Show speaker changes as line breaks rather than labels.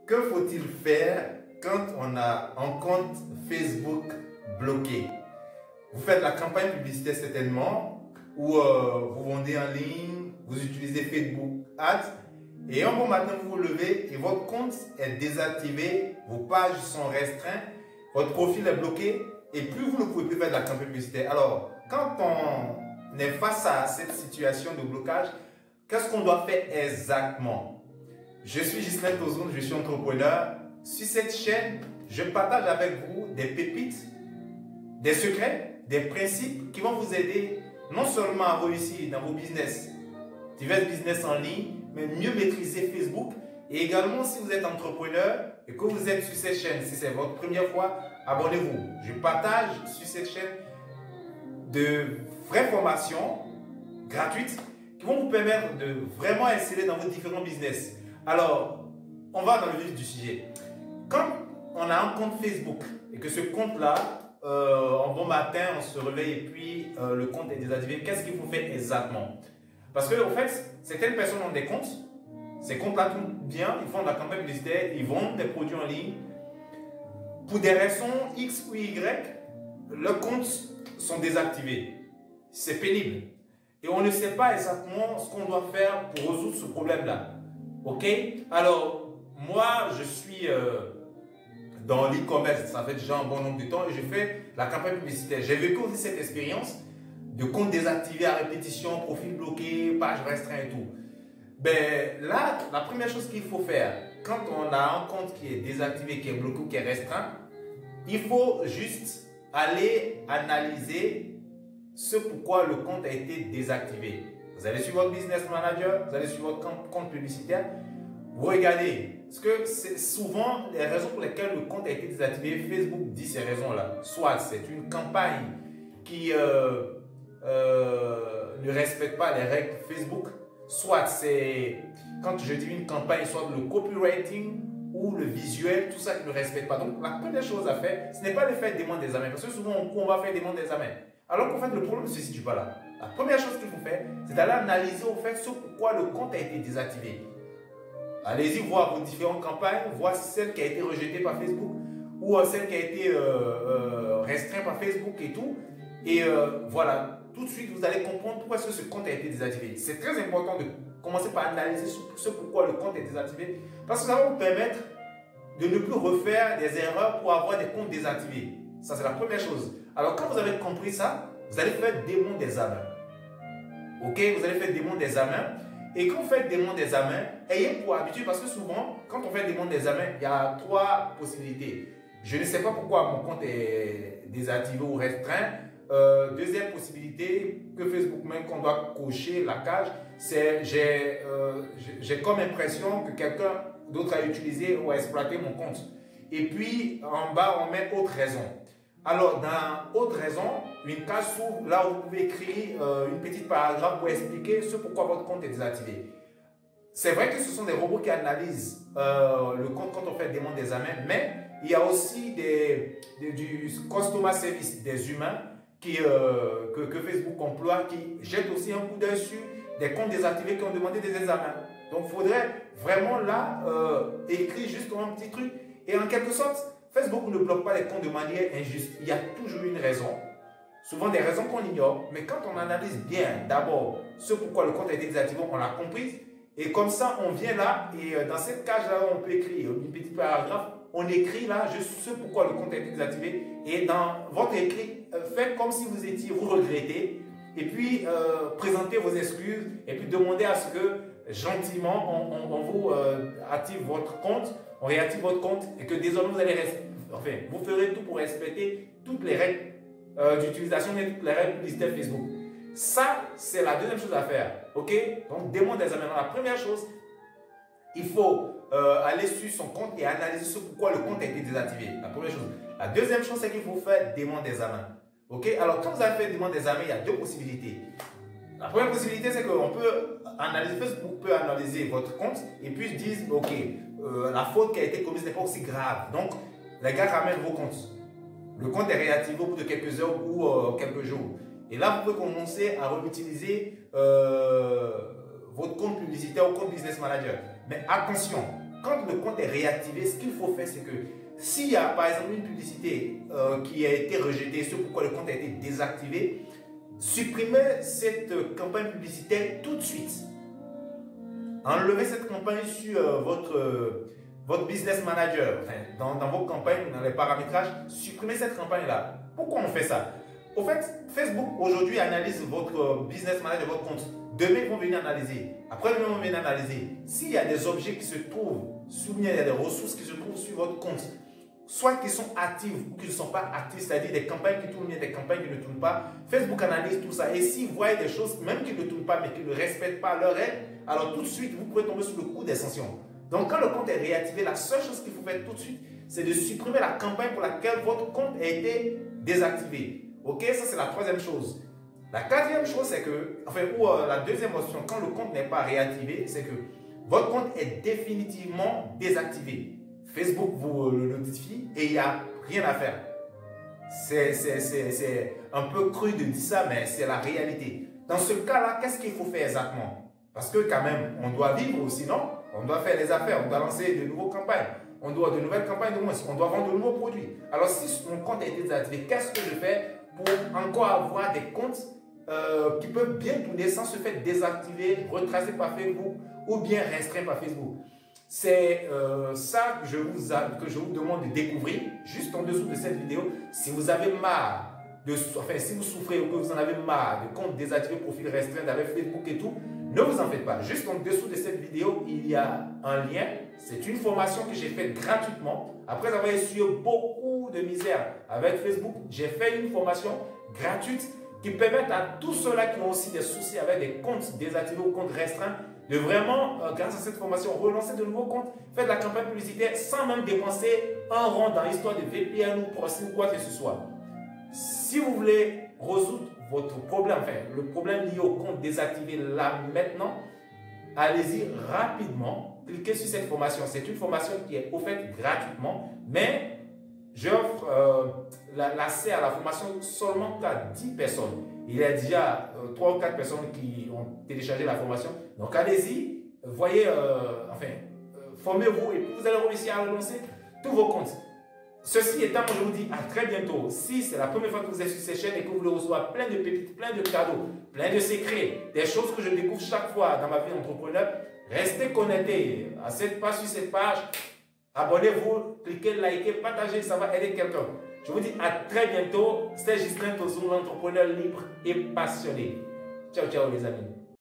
que faut-il faire quand on a un compte Facebook bloqué? Vous faites la campagne publicitaire certainement, ou vous vendez en ligne, vous utilisez Facebook Ads, et un bon matin vous vous levez et votre compte est désactivé, vos pages sont restreintes, votre profil est bloqué, et plus vous ne pouvez plus faire de la campagne publicitaire. Alors, quand on est face à cette situation de blocage, qu'est-ce qu'on doit faire exactement? Je suis Ghislain Tozoun, je suis entrepreneur. Sur cette chaîne, je partage avec vous des pépites, des secrets, des principes qui vont vous aider non seulement à réussir dans vos business, divers business en ligne, mais mieux maîtriser Facebook. Et également, si vous êtes entrepreneur et que vous êtes sur cette chaîne, si c'est votre première fois, abonnez-vous. Je partage sur cette chaîne de vraies formations gratuites qui vont vous permettre de vraiment exceller dans vos différents business. Alors, on va dans le vif du sujet. Quand on a un compte Facebook et que ce compte-là, un bon matin, on se réveille et puis le compte est désactivé, qu'est-ce qu'il faut faire exactement? Parce que, en fait, certaines personnes ont des comptes, ces comptes-là tournent bien, ils font de la campagne publicitaire, ils vendent des produits en ligne. Pour des raisons X ou Y, leurs comptes sont désactivés. C'est pénible. Et on ne sait pas exactement ce qu'on doit faire pour résoudre ce problème-là. Ok? Alors, moi, je suis dans l'e-commerce, ça fait déjà un bon nombre de temps, et je fais la campagne publicitaire. J'ai vécu aussi cette expérience de compte désactivé à répétition, profil bloqué, page restreinte et tout. Ben là, la première chose qu'il faut faire, quand on a un compte qui est désactivé, qui est bloqué ou qui est restreint, il faut juste aller analyser ce pourquoi le compte a été désactivé. Vous allez sur votre business manager, vous allez sur votre compte publicitaire, vous regardez. Parce que c'est souvent les raisons pour lesquelles le compte a été désactivé. Facebook dit ces raisons-là. Soit c'est une campagne qui ne respecte pas les règles Facebook, soit c'est, quand je dis une campagne, soit le copywriting ou le visuel, tout ça qui ne respecte pas. Donc la première chose à faire, ce n'est pas de faire des demandes d'examen, parce que souvent on va faire des demandes d'examen. Alors qu'en fait le problème ne se situe pas là. La première chose qu'il faut faire, c'est d'aller analyser au fait ce pourquoi le compte a été désactivé. Allez-y voir vos différentes campagnes, voir celle qui a été rejetée par Facebook ou celle qui a été restreinte par Facebook et tout. Et voilà, tout de suite vous allez comprendre pourquoi ce compte a été désactivé. C'est très important de commencer par analyser ce pourquoi le compte est désactivé, parce que ça va vous permettre de ne plus refaire des erreurs pour avoir des comptes désactivés. Ça, c'est la première chose. Alors, quand vous avez compris ça, vous allez faire démon d'examen. Ok, vous allez faire démon d'examen. Et quand vous faites démon d'examen, ayez pour habitude, parce que souvent, quand on fait démon d'examen, il y a trois possibilités. Je ne sais pas pourquoi mon compte est désactivé ou restreint. Deuxième possibilité que Facebook met qu'on doit cocher la cage, c'est j'ai comme impression que quelqu'un d'autre a utilisé ou a exploité mon compte. Et puis en bas on met autre raison. Alors dans autre raison, une case s'ouvre là où vous pouvez écrire une petite paragraphe pour expliquer ce pourquoi votre compte est désactivé. C'est vrai que ce sont des robots qui analysent le compte quand on fait des demandes d'examen, mais il y a aussi du customer service, des humains que Facebook emploie, qui jettent aussi un coup d'œil sur des comptes désactivés qui ont demandé des examens. Donc il faudrait vraiment là écrire juste un petit truc. Et en quelque sorte, Facebook ne bloque pas les comptes de manière injuste. Il y a toujours une raison, souvent des raisons qu'on ignore, mais quand on analyse bien d'abord ce pourquoi le compte a été désactivé, on l'a compris. Et comme ça, on vient là et dans cette cage-là, on peut écrire une petite paragraphe. On écrit là juste ce pourquoi le compte a été désactivé. Et dans votre écrit, faites comme si vous regrettez. Et puis, présentez vos excuses. Et puis, demandez à ce que, gentiment, on vous active votre compte. On réactive votre compte. Et que désormais, vous ferez tout pour respecter toutes les règles d'utilisation et toutes les règles publicitaires Facebook. Ça, c'est la deuxième chose à faire. Ok? Donc, demande d'examen. La première chose, il faut aller sur son compte et analyser ce pourquoi le compte a été désactivé. La première chose. La deuxième chose, c'est qu'il faut faire demande d'examen. Ok? Alors, quand vous avez fait demande d'examen, il y a deux possibilités. La première possibilité, c'est qu'on peut analyser, Facebook peut analyser votre compte et puis dire, ok, la faute qui a été commise n'est pas aussi grave. Donc, les gars ramènent vos comptes. Le compte est réactivé au bout de quelques heures ou quelques jours. Et là, vous pouvez commencer à réutiliser votre compte publicitaire ou compte business manager. Mais attention, quand le compte est réactivé, ce qu'il faut faire, c'est que s'il y a par exemple une publicité qui a été rejetée, c'est pourquoi le compte a été désactivé, supprimez cette campagne publicitaire tout de suite. Enlevez cette campagne sur votre business manager, enfin, dans vos campagnes, dans les paramétrages, supprimez cette campagne-là. Pourquoi on fait ça? Au fait, Facebook aujourd'hui analyse votre business manager, votre compte. Demain, ils vont venir analyser. Après, demain, ils vont venir analyser. S'il y a des objets qui se trouvent, il y a des ressources qui se trouvent sur votre compte, soit qui sont actives ou qui ne sont pas actives, c'est-à-dire des campagnes qui tournent bien, des campagnes qui ne tournent pas, Facebook analyse tout ça. Et s'ils voient des choses, même qui ne tournent pas, mais qui ne respectent pas leurs règles, alors tout de suite, vous pouvez tomber sous le coup des sanctions. Donc, quand le compte est réactivé, la seule chose qu'il faut faire tout de suite, c'est de supprimer la campagne pour laquelle votre compte a été désactivé. Ok, ça c'est la troisième chose. La quatrième chose, c'est que, enfin, ou la deuxième option, quand le compte n'est pas réactivé, c'est que votre compte est définitivement désactivé. Facebook vous le notifie et il n'y a rien à faire. C'est un peu cru de dire ça, mais c'est la réalité. Dans ce cas-là, qu'est-ce qu'il faut faire exactement? Parce que quand même, on doit vivre aussi, non? On doit faire des affaires, on doit lancer de nouvelles campagnes. On doit de nouvelles campagnes de moins, on doit vendre de nouveaux produits. Alors si mon compte a été désactivé, qu'est-ce que je fais pour encore avoir des comptes qui peuvent bien tourner sans se faire désactiver, retracer par Facebook ou bien restreint par Facebook? C'est ça que je vous demande de découvrir juste en dessous de cette vidéo. Si vous avez marre, si vous souffrez ou que vous en avez marre de comptes désactivés, profil restreint avec Facebook et tout, ne vous en faites pas. Juste en dessous de cette vidéo, il y a un lien. C'est une formation que j'ai faite gratuitement. Après avoir essuyé beaucoup de misère avec Facebook, j'ai fait une formation gratuite qui permet à tous ceux-là qui ont aussi des soucis avec des comptes désactivés ou comptes restreints de vraiment, grâce à cette formation, relancer de nouveaux comptes, faire de la campagne publicitaire sans même dépenser un rond dans l'histoire de VPN ou Proxy ou quoi que ce soit. Si vous voulez résoudre votre problème, enfin, le problème lié au compte désactivé là maintenant, allez-y rapidement, cliquez sur cette formation. C'est une formation qui est offerte gratuitement, mais j'offre l'accès à la formation seulement à 10 personnes. Il y a déjà 3 ou 4 personnes qui ont téléchargé la formation. Donc allez-y, voyez, formez-vous et puis vous allez réussir à relancer tous vos comptes. Ceci étant, moi je vous dis à très bientôt. Si c'est la première fois que vous êtes sur cette chaîne et que vous voulez recevoir plein de pépites, plein de cadeaux, plein de secrets, des choses que je découvre chaque fois dans ma vie d'entrepreneur, restez connectés à cette page, sur cette page. Abonnez-vous, cliquez, likez, partagez, ça va aider quelqu'un. Je vous dis à très bientôt. C'était Ghislain Tozun, l'entrepreneur libre et passionné. Ciao, ciao les amis.